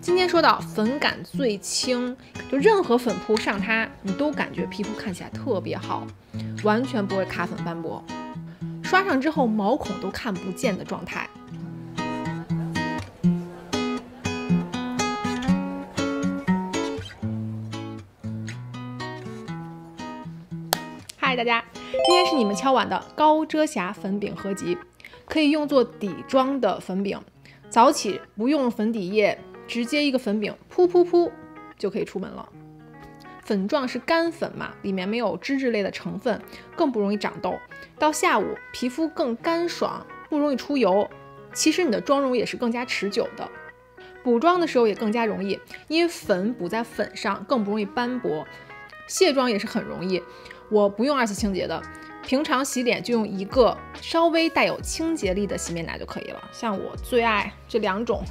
今天说到粉感最轻，就任何粉扑上它，你都感觉皮肤看起来特别好，完全不会卡粉斑驳，刷上之后毛孔都看不见的状态。嗨，大家，今天是你们敲碗的高遮瑕粉饼合集，可以用作底妆的粉饼。早起不用粉底液，直接一个粉饼扑扑扑就可以出门了。粉状是干粉嘛，里面没有脂质类的成分，更不容易长痘。到下午皮肤更干爽，不容易出油。其实你的妆容也是更加持久的。补妆的时候也更加容易，因为粉补在粉上更不容易斑驳。卸妆也是很容易，我不用2次清洁的。平常洗脸就用一个稍微带有清洁力的洗面奶就可以了。像我最爱这2种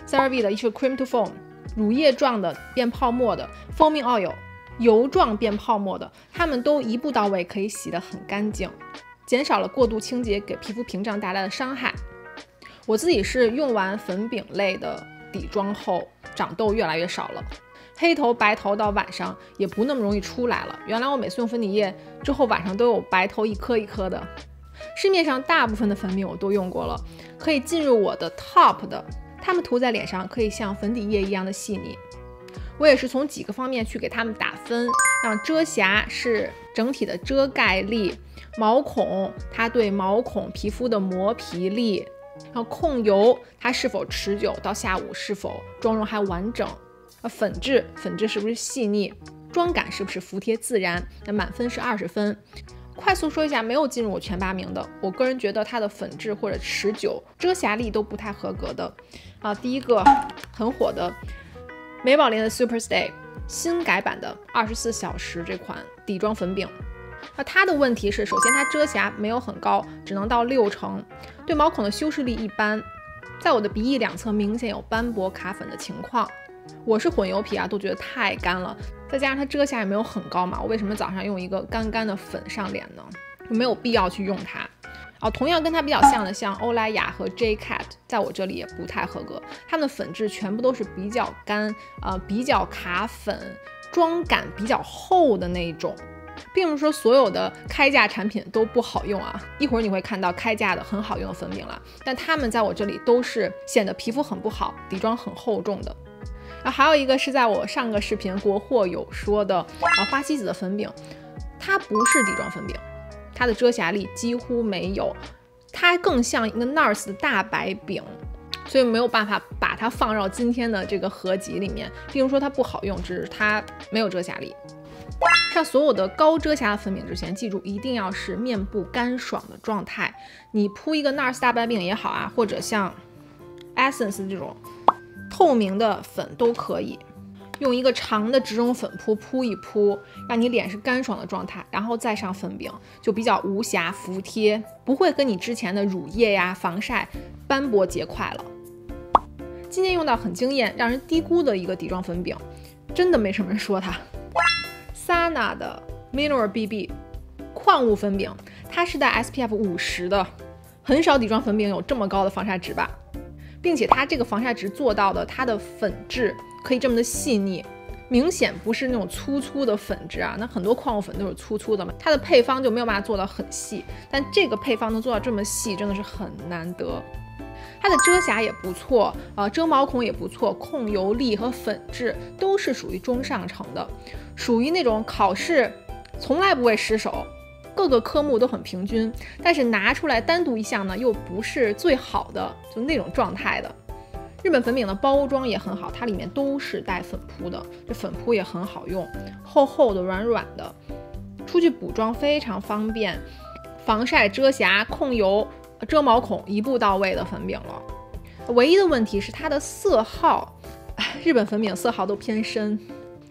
CeraVe 的一是 Cream to Foam 乳液状的变泡沫的 Foaming Oil 油状变泡沫的，它们都一步到位，可以洗得很干净，减少了过度清洁给皮肤屏障带来的伤害。我自己是用完粉饼类的底妆后，长痘越来越少了，黑头白头到晚上也不那么容易出来了。原来我每次用粉底液之后晚上都有白头一颗一颗的。市面上大部分的粉饼我都用过了，可以进入我的 top 的，它们涂在脸上可以像粉底液一样的细腻。我也是从几个方面去给它们打分，让遮瑕是整体的遮盖力，毛孔它对毛孔皮肤的磨皮力，然后控油它是否持久，到下午是否妆容还完整，粉质是不是细腻，妆感是不是服帖自然。那满分是20分。快速说一下没有进入我前8名的，我个人觉得它的粉质或者持久遮瑕力都不太合格的第一个很火的美宝莲的 Super Stay 新改版的24小时这款底妆粉饼。它的问题是，首先它遮瑕没有很高，只能到60%，对毛孔的修饰力一般，在我的鼻翼两侧明显有斑驳卡粉的情况。我是混油皮都觉得太干了，再加上它遮瑕也没有很高嘛，我为什么早上用一个干干的粉上脸呢？没有必要去用它。同样跟它比较像的，像欧莱雅和 JCat 在我这里也不太合格，它们的粉质全部都是比较干，比较卡粉，妆感比较厚的那一种。并不是说所有的开价产品都不好用一会儿你会看到开价的很好用的粉饼了，但它们在我这里都是显得皮肤很不好，底妆很厚重的。还有一个是在我上个视频国货有说的花西子的粉饼，它不是底妆粉饼，它的遮瑕力几乎没有，它更像一个 NARS 的大白饼，所以没有办法把它放到今天的这个合集里面，并不是说它不好用，只是它没有遮瑕力。上所有的高遮瑕的粉饼之前，记住一定要是面部干爽的状态。你铺一个 NARS 大白饼也好或者像 Essence 这种透明的粉都可以，用一个长的植绒粉扑一扑，让你脸是干爽的状态，然后再上粉饼，就比较无瑕服帖，不会跟你之前的乳液防晒斑驳结块了。今天用到很惊艳，让人低估的一个底妆粉饼，真的没什么人说它。Sana 的 Mineral BB 矿物粉饼，它是带 SPF 50的，很少底妆粉饼有这么高的防晒值吧，并且它这个防晒值做到的，它的粉质可以这么的细腻，明显不是那种粗粗的粉质那很多矿物粉都是粗粗的嘛，它的配方就没有办法做到很细，但这个配方能做到这么细，真的是很难得。它的遮瑕也不错，遮毛孔也不错，控油力和粉质都是属于中上乘的，属于那种考试从来不会失手，各个科目都很平均，但是拿出来单独一项呢又不是最好的，就那种状态的。日本粉饼的包装也很好，它里面都是带粉扑的，这粉扑也很好用，厚厚的软软的，出去补妆非常方便，防晒遮瑕控油遮毛孔一步到位的粉饼了。唯一的问题是它的色号，日本粉饼色号都偏深，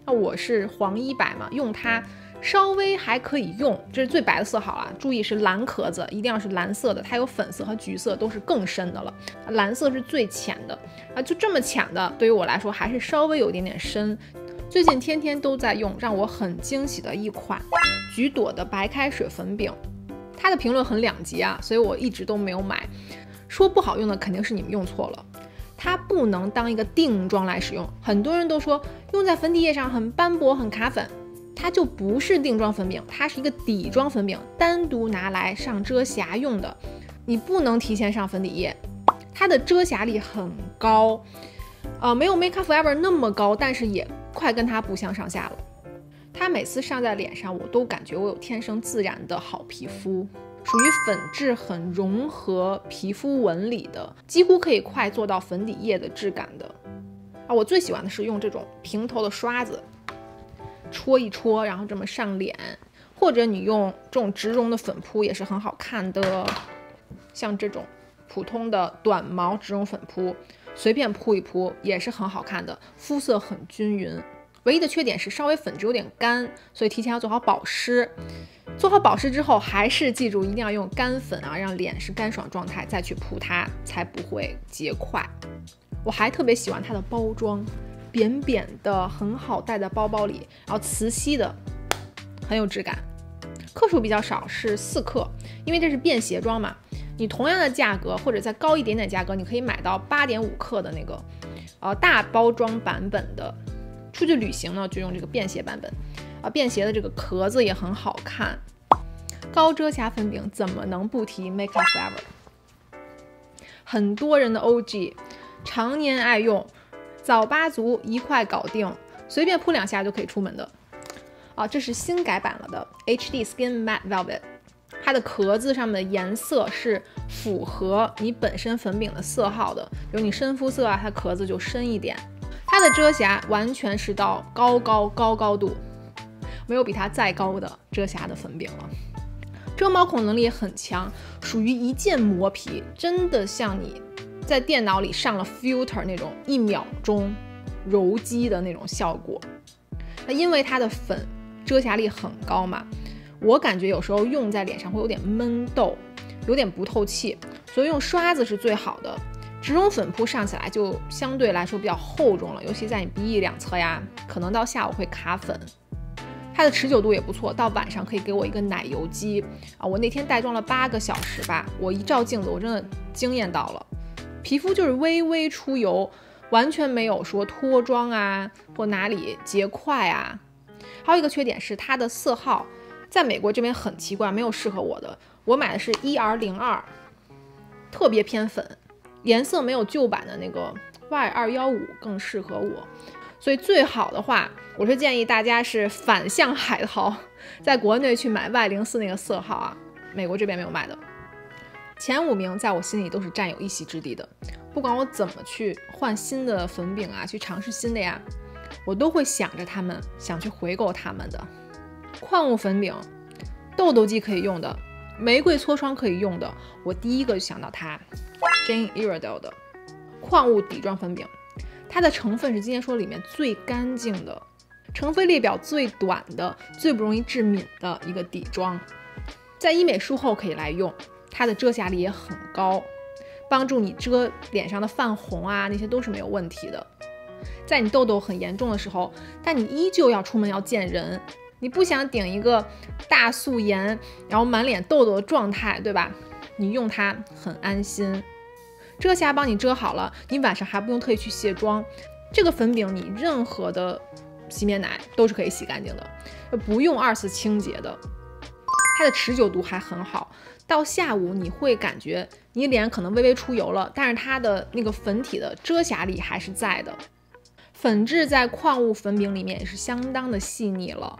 我是黄100嘛，用它稍微还可以用，这是最白的色号注意是蓝壳子，一定要是蓝色的，它有粉色和橘色都是更深的了，蓝色是最浅的就这么浅的对于我来说还是稍微有一点点深。最近天天都在用，让我很惊喜的一款橘朵的白开水粉饼，它的评论很两极所以我一直都没有买。说不好用的肯定是你们用错了，它不能当一个定妆来使用。很多人都说用在粉底液上很斑驳很卡粉，它就不是定妆粉饼，它是一个底妆粉饼，单独拿来上遮瑕用的。你不能提前上粉底液，它的遮瑕力很高，没有 Make Up For Ever 那么高，但是也快跟它不相上下了。它每次上在脸上，我都感觉我有天生自然的好皮肤，属于粉质很融合皮肤纹理的，几乎可以快做到粉底液的质感的。我最喜欢的是用这种平头的刷子戳一戳，然后这么上脸，或者你用这种植绒的粉扑也是很好看的，像这种普通的短毛植绒粉扑，随便扑一扑也是很好看的，肤色很均匀。唯一的缺点是稍微粉质有点干，所以提前要做好保湿。做好保湿之后，还是记住一定要用干粉啊，让脸是干爽状态再去扑它，才不会结块。我还特别喜欢它的包装，扁扁的，很好带在包包里，然后磁吸的，很有质感。克数比较少，是4克，因为这是便携装嘛。你同样的价格或者再高一点点价格，你可以买到8.5克的那个大包装版本的。出去旅行呢，就用这个便携版本便携的这个壳子也很好看。高遮瑕粉饼怎么能不提 Make Up For Ever？ 很多人的 OG， 常年爱用，早8族一块搞定，随便扑2下就可以出门的。这是新改版了的 HD Skin Matte Velvet， 它的壳子上面的颜色是符合你本身粉饼的色号的，比如你深肤色它壳子就深一点。它的遮瑕完全是到高度，没有比它再高的遮瑕的粉饼了。遮毛孔能力也很强，属于一键磨皮，真的像你在电脑里上了 filter 那种1秒钟柔肌的那种效果。因为它的粉遮瑕力很高嘛，我感觉有时候用在脸上会有点闷痘，有点不透气，所以用刷子是最好的。植绒粉扑上起来就相对来说比较厚重了，尤其在你鼻翼两侧呀，可能到下午会卡粉。它的持久度也不错，到晚上可以给我一个奶油肌我那天带妆了8个小时吧，我一照镜子我真的惊艳到了，皮肤就是微微出油，完全没有说脱妆啊或哪里结块啊。还有一个缺点是它的色号在美国这边很奇怪，没有适合我的，我买的是 ER02， 特别偏粉，颜色没有旧版的那个 Y215 更适合我，所以最好的话，我是建议大家是反向海淘，在国内去买 Y04 那个色号美国这边没有卖的。前5名在我心里都是占有一席之地的，不管我怎么去换新的粉饼去尝试新的呀，我都会想着他们，想去回购他们的。矿物粉饼，痘痘肌可以用的，玫瑰痤疮可以用的，我第一个就想到它 Jane Iredale 的矿物底妆粉饼。它的成分是今天说里面最干净的，成分列表最短的，最不容易致敏的一个底妆，在医美术后可以来用。它的遮瑕力也很高，帮助你遮脸上的泛红那些都是没有问题的。在你痘痘很严重的时候，但你依旧要出门要见人，你不想顶一个大素颜然后满脸痘痘的状态，对吧？你用它很安心，遮瑕帮你遮好了，你晚上还不用特意去卸妆。这个粉饼你任何的洗面奶都是可以洗干净的，不用2次清洁的。它的持久度还很好，到下午你会感觉你脸可能微微出油了，但是它的那个粉体的遮瑕力还是在的。粉质在矿物粉饼里面也是相当的细腻了。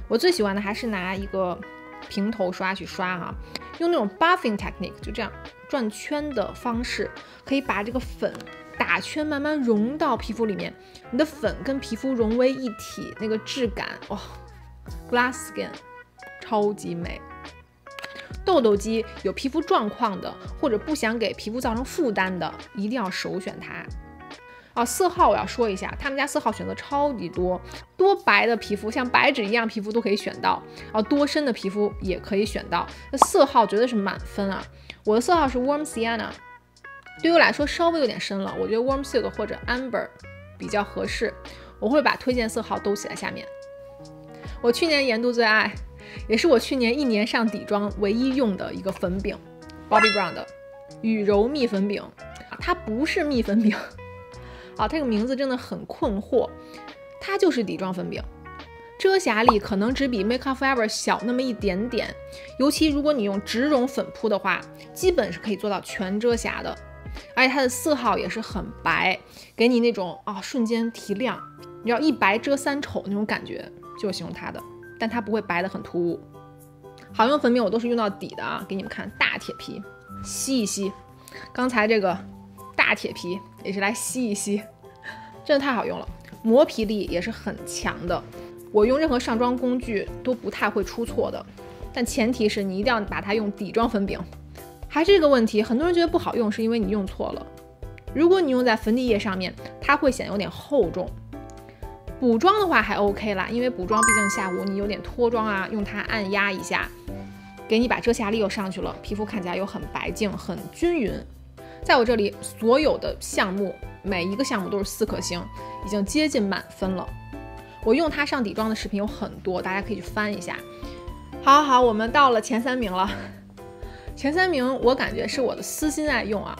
我最喜欢的还是拿一个平头刷去刷用那种 buffing technique， 就这样转圈的方式，可以把这个粉打圈慢慢融到皮肤里面，你的粉跟皮肤融为一体，那个质感glass skin 超级美。痘痘肌有皮肤状况的，或者不想给皮肤造成负担的，一定要首选它。色号我要说一下，他们家色号选择超级多，多白的皮肤像白纸一样皮肤都可以选到，多深的皮肤也可以选到，那色号绝对是满分我的色号是 Warm Sienna， 对我来说稍微有点深了，我觉得 Warm Silk 或者 Amber 比较合适，我会把推荐色号都写在下面。我去年研读最爱，也是我去年1年上底妆唯一用的一个粉饼， Bobbi Brown 的羽柔蜜粉饼，它不是蜜粉饼啊，这个名字真的很困惑，它就是底妆粉饼。遮瑕力可能只比 Make Up For Ever 小那么一点点，尤其如果你用植绒粉扑的话，基本是可以做到全遮瑕的。而且它的色号也是很白，给你那种瞬间提亮，你知道一白遮三丑那种感觉，就是形容它的。但它不会白的很突兀。好用粉饼我都是用到底的啊，给你们看大铁皮，吸一吸。刚才这个大铁皮也是来吸一吸，真的太好用了，磨皮力也是很强的。我用任何上妆工具都不太会出错的，但前提是你一定要把它用底妆粉饼。还是这个问题，很多人觉得不好用是因为你用错了。如果你用在粉底液上面，它会显得有点厚重。补妆的话还 OK 啦，因为补妆毕竟下午你有点脱妆啊，用它按压一下，给你把遮瑕力又上去了，皮肤看起来又很白净很均匀。在我这里所有的项目每一个项目都是4颗星，已经接近满分了。我用它上底妆的视频有很多，大家可以去翻一下。好，我们到了前3名了。前3名我感觉是我的私心爱用啊，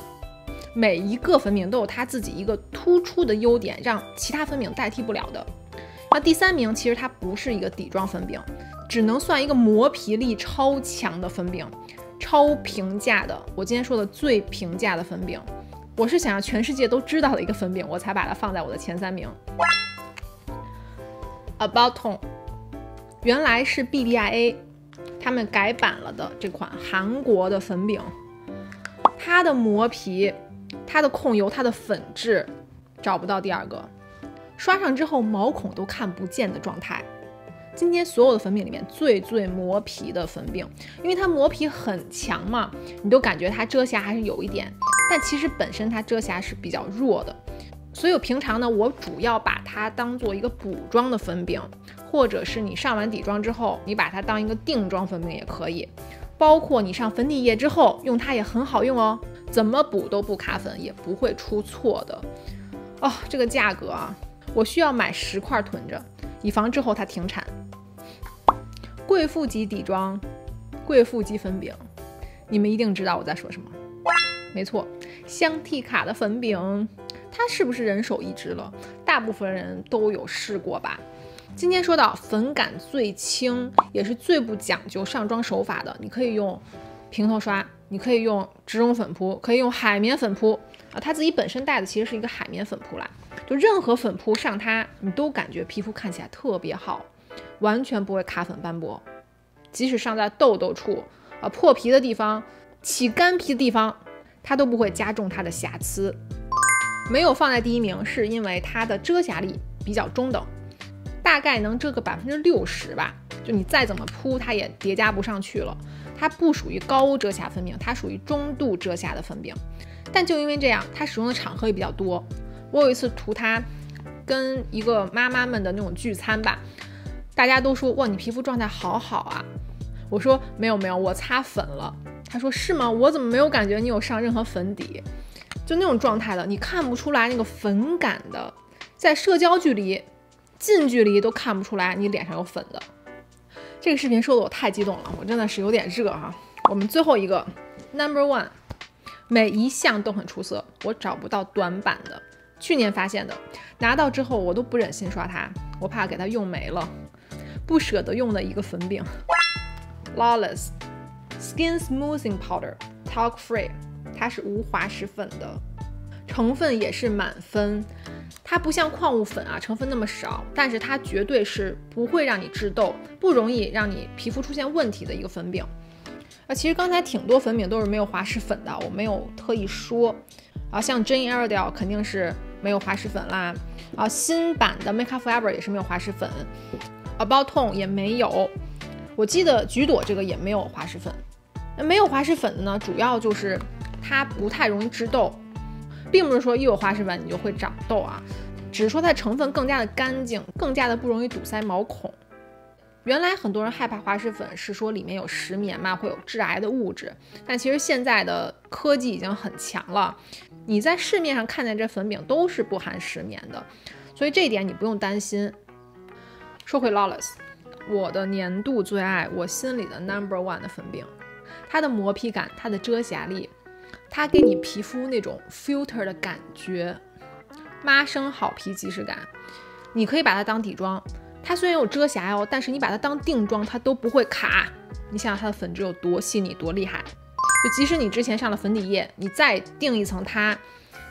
每一个粉饼都有它自己一个突出的优点，让其他粉饼代替不了的。那第3名其实它不是一个底妆粉饼，只能算一个磨皮力超强的粉饼，超平价的。我今天说的最平价的粉饼，我是想让全世界都知道的一个粉饼，我才把它放在我的前3名。About Tone 原来是 BBIA 他们改版了的这款韩国的粉饼，它的磨皮、它的控油、它的粉质找不到第2个，刷上之后毛孔都看不见的状态。今天所有的粉饼里面最磨皮的粉饼，因为它磨皮很强嘛，你都感觉它遮瑕还是有一点，但其实本身它遮瑕是比较弱的。所以我平常呢，我主要把它当做一个补妆的粉饼，或者是你上完底妆之后，你把它当一个定妆粉饼也可以。包括你上粉底液之后用它也很好用哦，怎么补都不卡粉，也不会出错的。这个价格啊，我需要买10块囤着，以防之后它停产。贵妇级底妆，贵妇级粉饼，你们一定知道我在说什么。没错，香缇卡的粉饼。它是不是人手一支了？大部分人都有试过吧。今天说到粉感最轻，也是最不讲究上妆手法的，你可以用平头刷，你可以用植绒粉扑，可以用海绵粉扑啊。它自己本身带的其实是一个海绵粉扑啦，就任何粉扑上它，你都感觉皮肤看起来特别好，完全不会卡粉斑驳。即使上在痘痘处破皮的地方、起干皮的地方，它都不会加重它的瑕疵。没有放在第1名是因为它的遮瑕力比较中等，大概能遮个60%吧，就你再怎么扑它也叠加不上去了。它不属于高遮瑕粉饼，它属于中度遮瑕的粉饼。但就因为这样，它使用的场合也比较多。我有一次涂它跟一个妈妈们的那种聚餐吧，大家都说哇你皮肤状态好好啊，我说没有，我擦粉了。他说是吗？我怎么没有感觉你有上任何粉底？就那种状态的，你看不出来那个粉感的，在社交距离、近距离都看不出来你脸上有粉的。这个视频说的我太激动了，我真的是有点热哈。我们最后一个 No.1， 每一项都很出色，我找不到短板的。去年发现的，拿到之后我都不忍心刷它，我怕给它用没了，不舍得用的一个粉饼 Flawless Skin Smoothing Powder Talc Free， 它是无滑石粉的，成分也是满分。它不像矿物粉啊，成分那么少，但是它绝对是不会让你致痘，不容易让你皮肤出现问题的一个粉饼。其实刚才挺多粉饼都是没有滑石粉的，我没有特意说像 Jane Iredale 肯定是没有滑石粉啦，新版的 Make Up For Ever 也是没有滑石粉， About Tone 也没有，我记得橘朵这个也没有滑石粉。没有滑石粉的呢，主要就是它不太容易致痘，并不是说一有滑石粉你就会长痘啊，只是说它的成分更加的干净，更加的不容易堵塞毛孔。原来很多人害怕滑石粉是说里面有石棉嘛，会有致癌的物质，但其实现在的科技已经很强了，你在市面上看见这粉饼都是不含石棉的，所以这一点你不用担心。说回 Flawless， 我的年度最爱，我心里的 No.1 的粉饼，它的磨皮感，它的遮瑕力它给你皮肤那种 filter 的感觉，妈生好皮即视感。你可以把它当底妆，它虽然有遮瑕哦，但是你把它当定妆，它都不会卡。你想想它的粉质有多细腻多厉害，就即使你之前上了粉底液，你再定一层它，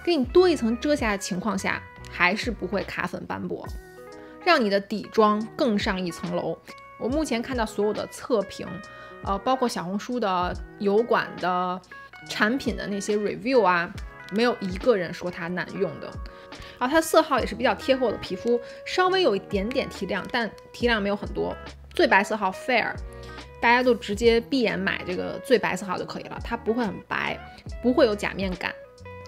给你多一层遮瑕的情况下，还是不会卡粉斑驳，让你的底妆更上一层楼。我目前看到所有的测评，包括小红书的、油管的产品的那些 review 啊，没有一个人说它难用的。然后它的色号也是比较贴合我的皮肤，稍微有一点点提亮，但提亮没有很多。最白色号 Fair， 大家都直接闭眼买这个最白色号就可以了，它不会很白，不会有假面感。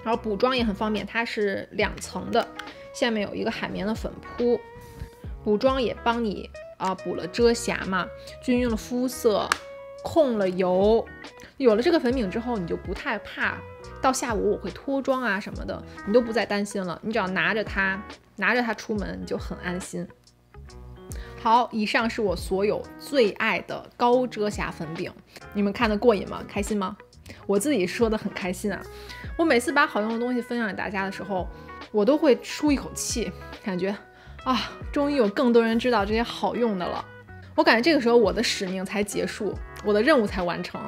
然后补妆也很方便，它是2层的，下面有一个海绵的粉扑，补妆也帮你补了遮瑕嘛，均匀了肤色，控了油。有了这个粉饼之后，你就不太怕到下午我会脱妆啊什么的，你都不再担心了。你只要拿着它出门，你就很安心。好，以上是我所有最爱的高遮瑕粉饼，你们看得过瘾吗？开心吗？我自己说的很开心啊。我每次把好用的东西分享给大家的时候，我都会舒一口气，感觉终于有更多人知道这些好用的了。我感觉这个时候我的使命才结束，我的任务才完成。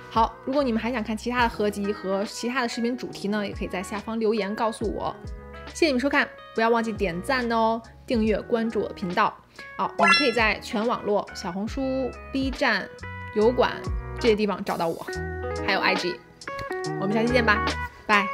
好，如果你们还想看其他的合集和其他的视频主题呢，也可以在下方留言告诉我。谢谢你们收看，不要忘记点赞哦，订阅关注我的频道。你们可以在全网络小红书、B 站、油管这些地方找到我，还有 IG。我们下期见吧，拜。